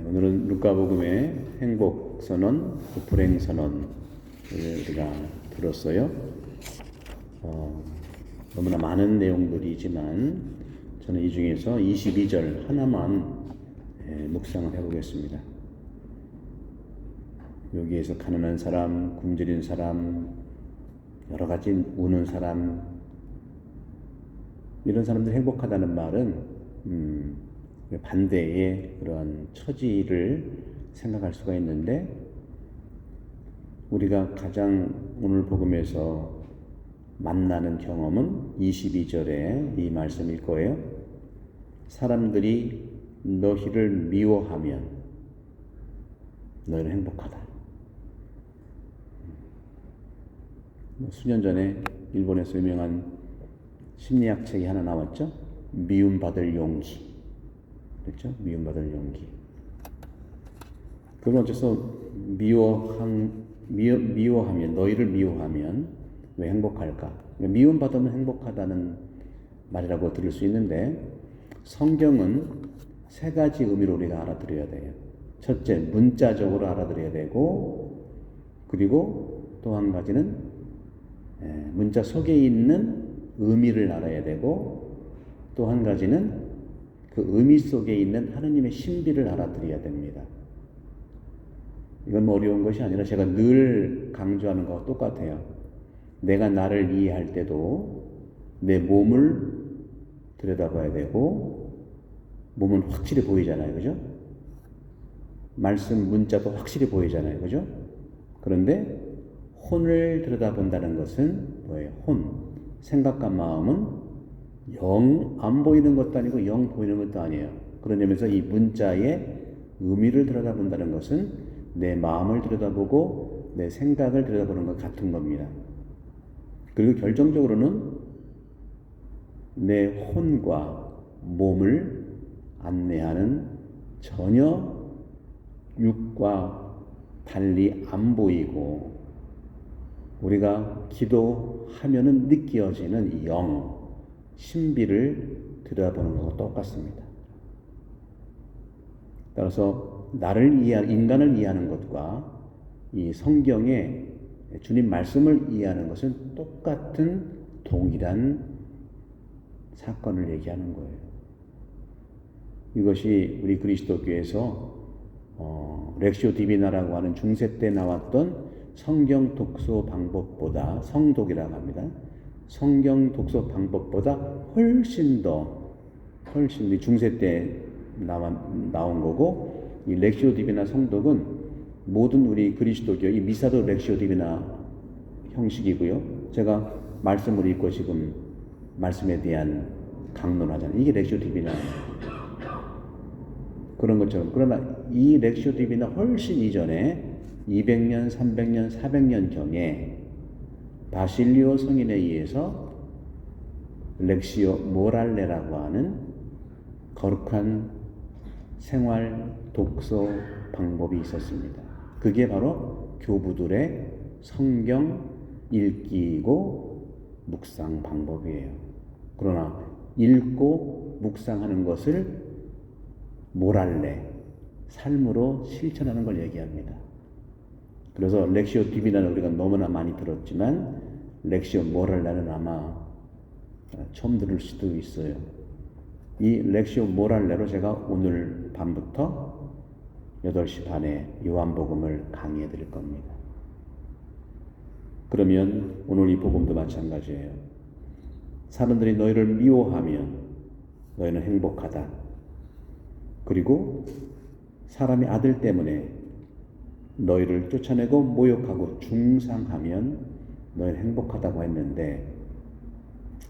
오늘은 루카복음의 행복 선언, 불행 선언을 우리가 들었어요. 너무나 많은 내용들이지만 저는 이 중에서 22절 하나만 묵상을 해보겠습니다. 여기에서 가난한 사람, 굶주린 사람, 여러 가지 우는 사람, 이런 사람들이 행복하다는 말은 반대의 그런 처지를 생각할 수가 있는데, 우리가 가장 오늘 복음에서 만나는 경험은 22절에 이 말씀일 거예요. 사람들이 너희를 미워하면 너희는 행복하다. 수년 전에 일본에서 유명한 심리학 책이 하나 나왔죠. 미움받을 용기. 그렇죠? 미움받을 용기. 그건 어째서 미워하면, 너희를 미워하면 왜 행복할까? 미움받으면 행복하다는 말이라고 들을 수 있는데, 성경은 세 가지 의미로 우리가 알아들어야 돼요. 첫째, 문자적으로 알아들어야 되고, 그리고 또 한 가지는 문자 속에 있는 의미를 알아야 되고, 또 한 가지는 그 의미 속에 있는 하느님의 신비를 알아들어야 됩니다. 이건 어려운 것이 아니라 제가 늘 강조하는 것과 똑같아요. 내가 나를 이해할 때도 내 몸을 들여다봐야 되고, 몸은 확실히 보이잖아요. 그죠? 말씀 문자도 확실히 보이잖아요. 그죠? 그런데 혼을 들여다본다는 것은 뭐예요? 혼. 생각과 마음은 영 안 보이는 것도 아니고 영 보이는 것도 아니에요. 그런 점에서 이 문자의 의미를 들여다본다는 것은 내 마음을 들여다보고 내 생각을 들여다보는 것 같은 겁니다. 그리고 결정적으로는 내 혼과 몸을 안내하는, 전혀 육과 달리 안 보이고 우리가 기도하면은 느껴지는 영, 신비를 들여다보는 것과 똑같습니다. 따라서 인간을 이해하는 것과 이 성경의 주님 말씀을 이해하는 것은 똑같은 동일한 사건을 얘기하는 거예요. 이것이 우리 그리스도교에서 렉시오 디비나라고 하는 중세 때 나왔던 성경 독서 방법보다, 성독이라고 합니다. 성경 독서 방법보다 훨씬 더 중세 때 나온 거고, 이 렉시오 디비나 성독은 모든 우리 그리스도교, 이 미사도 렉시오 디비나 형식이고요. 제가 말씀을 읽고 지금 말씀에 대한 강론하잖아요. 이게 렉시오 디비나예요. 그런 것처럼. 그러나 이 렉시오 디비나 훨씬 이전에 200년, 300년, 400년 경에 바실리오 성인에 의해서 렉시오 모랄레라고 하는 거룩한 생활 독서 방법이 있었습니다. 그게 바로 교부들의 성경 읽기고 묵상 방법이에요. 그러나 읽고 묵상하는 것을 모랄레, 삶으로 실천하는 걸 얘기합니다. 그래서 렉시오 디비나는 우리가 너무나 많이 들었지만 렉시오 모랄레는 아마 처음 들을 수도 있어요. 이 렉시오 모랄레로 제가 오늘 밤부터 8시 반에 요한복음을 강의해 드릴 겁니다. 그러면 오늘 이 복음도 마찬가지예요. 사람들이 너희를 미워하면 너희는 행복하다. 그리고 사람의 아들 때문에 너희를 쫓아내고 모욕하고 중상하면 너희는 행복하다고 했는데,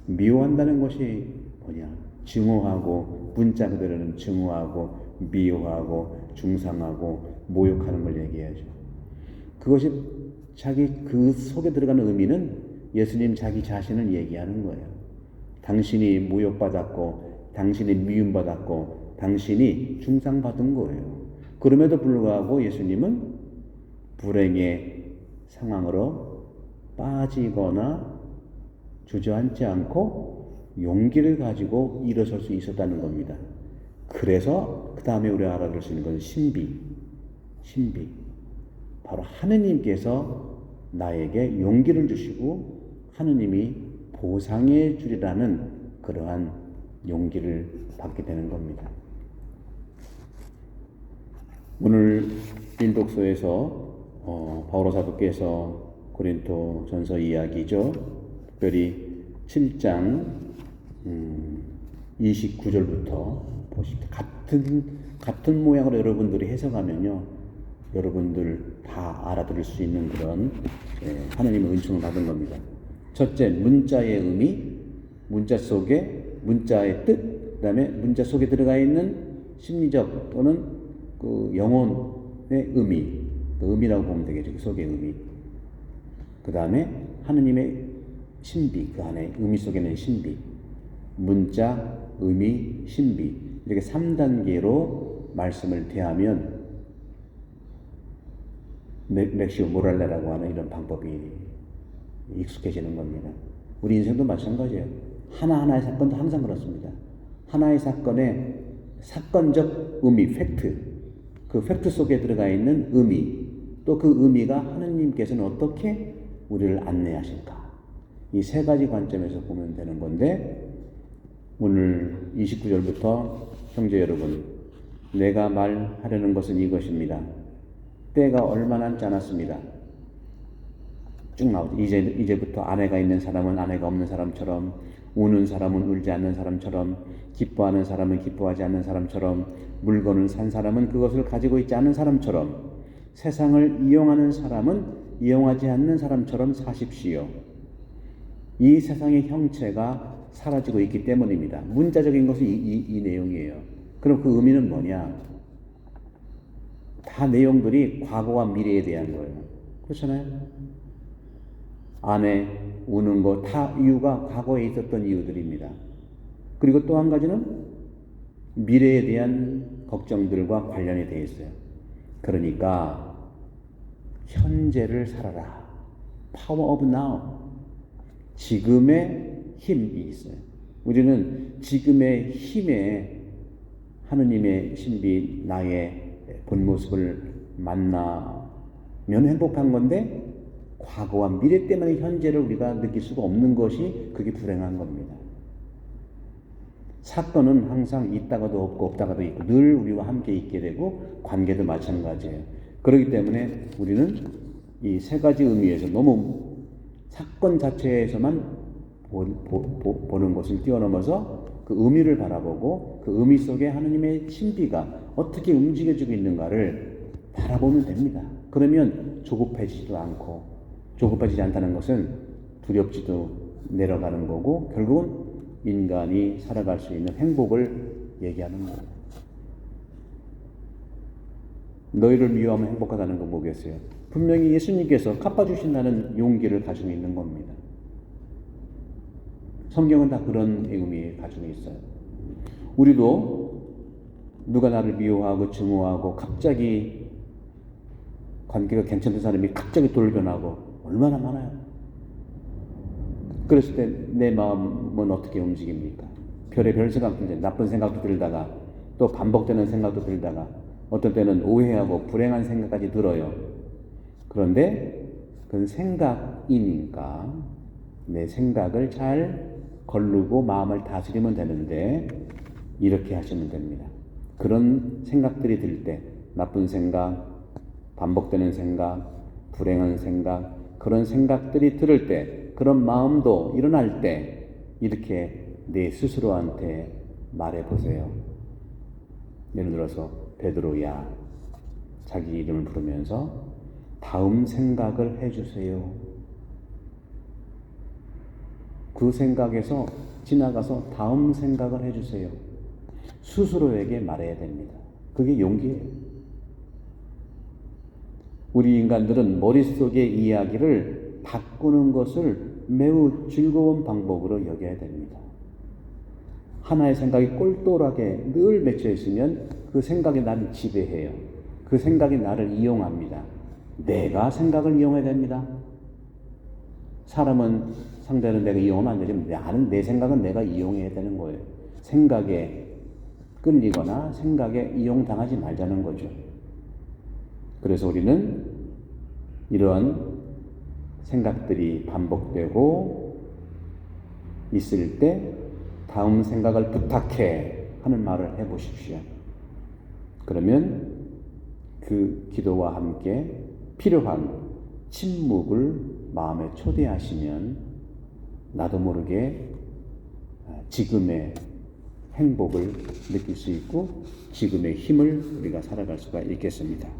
미워한다는 것이 뭐냐? 증오하고, 문자 그대로는 증오하고 미워하고 중상하고 모욕하는 걸 얘기해야죠. 그것이 그 속에 들어가는 의미는 예수님 자기 자신을 얘기하는 거예요. 당신이 모욕받았고, 당신이 미움받았고, 당신이 중상받은 거예요. 그럼에도 불구하고 예수님은 불행의 상황으로 빠지거나 주저앉지 않고 용기를 가지고 일어설 수 있었다는 겁니다. 그래서 그 다음에 우리가 알아볼 수 있는 것은 신비. 바로 하느님께서 나에게 용기를 주시고 하느님이 보상해 주리라는 그러한 용기를 받게 되는 겁니다. 오늘 일독서에서 바오로 사도께서 고린도 전서 이야기죠. 특별히 7장 29절부터 보십시오. 같은 모양으로 여러분들이 해석하면요, 여러분들 다 알아들을 수 있는 그런 하나님의 은총을 받은 겁니다. 첫째, 문자의 의미, 문자 속에 문자의 뜻, 그 다음에 문자 속에 들어가 있는 심리적 또는 그 영혼의 의미, 그 의미라고 보면 되겠죠. 그 속의 의미. 그 다음에 하느님의 신비, 그 안에 의미 속에는 신비, 문자, 의미, 신비, 이렇게 3단계로 말씀을 대하면 렉시오 모랄레라고 하는 이런 방법이 익숙해지는 겁니다. 우리 인생도 마찬가지예요. 하나하나의 사건도 항상 그렇습니다. 하나의 사건의 사건적 의미, 팩트, 그 팩트 속에 들어가 있는 의미, 또 그 의미가 하느님께서는 어떻게 우리를 안내하실까, 이 세 가지 관점에서 보면 되는 건데, 오늘 29절부터 형제 여러분, 내가 말하려는 것은 이것입니다. 때가 얼마 남지 않았습니다. 쭉 나오죠. 이제부터 아내가 있는 사람은 아내가 없는 사람처럼, 우는 사람은 울지 않는 사람처럼, 기뻐하는 사람은 기뻐하지 않는 사람처럼, 물건을 산 사람은 그것을 가지고 있지 않은 사람처럼, 세상을 이용하는 사람은 이용하지 않는 사람처럼 사십시오. 이 세상의 형체가 사라지고 있기 때문입니다. 문자적인 것은 이 내용이에요. 그럼 그 의미는 뭐냐? 다 내용들이 과거와 미래에 대한 거예요. 그렇잖아요? 아내 우는 거 다 이유가 과거에 있었던 이유들입니다. 그리고 또 한 가지는 미래에 대한 걱정들과 관련이 되어 있어요. 그러니까 현재를 살아라. Power of now. 지금의 힘이 있어요. 우리는 지금의 힘에 하느님의 신비, 나의 본 모습을 만나면 행복한 건데, 과거와 미래 때문에 현재를 우리가 느낄 수가 없는 것이 그게 불행한 겁니다. 사건은 항상 있다가도 없고 없다가도 있고 늘 우리와 함께 있게 되고, 관계도 마찬가지예요. 그렇기 때문에 우리는 이 세 가지 의미에서 너무 사건 자체에서만 보는 것을 뛰어넘어서 그 의미를 바라보고, 그 의미 속에 하느님의 신비가 어떻게 움직여지고 있는가를 바라보면 됩니다. 그러면 조급해지지도 않고, 조급해지지 않다는 것은 두렵지도 내려가는 거고, 결국은 인간이 살아갈 수 있는 행복을 얘기하는 거예요. 너희를 미워하면 행복하다는 거 뭐겠어요? 분명히 예수님께서 갚아주신다는 용기를 가지고 있는 겁니다. 성경은 다 그런 의미에 가지고 있어요. 우리도 누가 나를 미워하고 증오하고 갑자기 관계가 괜찮은 사람이 갑자기 돌변하고 얼마나 많아요. 그랬을 때 내 마음은 어떻게 움직입니까? 별의별 생각도, 나쁜 생각도 들다가 또 반복되는 생각도 들다가 어떤 때는 오해하고 불행한 생각까지 들어요. 그런데 그건 생각이니까 내 생각을 잘 거르고 마음을 다스리면 되는데, 이렇게 하시면 됩니다. 그런 생각들이 들 때, 나쁜 생각, 반복되는 생각, 불행한 생각, 그런 생각들이 들을 때, 그런 마음도 일어날 때 이렇게 내 스스로한테 말해보세요. 예를 들어서 베드로야, 자기 이름을 부르면서 다음 생각을 해주세요. 그 생각에서 지나가서 다음 생각을 해주세요. 스스로에게 말해야 됩니다. 그게 용기예요. 우리 인간들은 머릿속의 이야기를 바꾸는 것을 매우 즐거운 방법으로 여겨야 됩니다. 하나의 생각이 꼴똘하게 늘 맺혀 있으면 그 생각이 나를 지배해요. 그 생각이 나를 이용합니다. 내가 생각을 이용해야 됩니다. 사람은, 상대는 내가 이용하면 안 되지만 내 생각은 내가 이용해야 되는 거예요. 생각에 끌리거나 생각에 이용당하지 말자는 거죠. 그래서 우리는 이런 생각들이 반복되고 있을 때 다음 생각을 부탁해 하는 말을 해보십시오. 그러면 그 기도와 함께 필요한 침묵을 마음에 초대하시면 나도 모르게 지금의 행복을 느낄 수 있고 지금의 힘을 우리가 살아갈 수가 있겠습니다.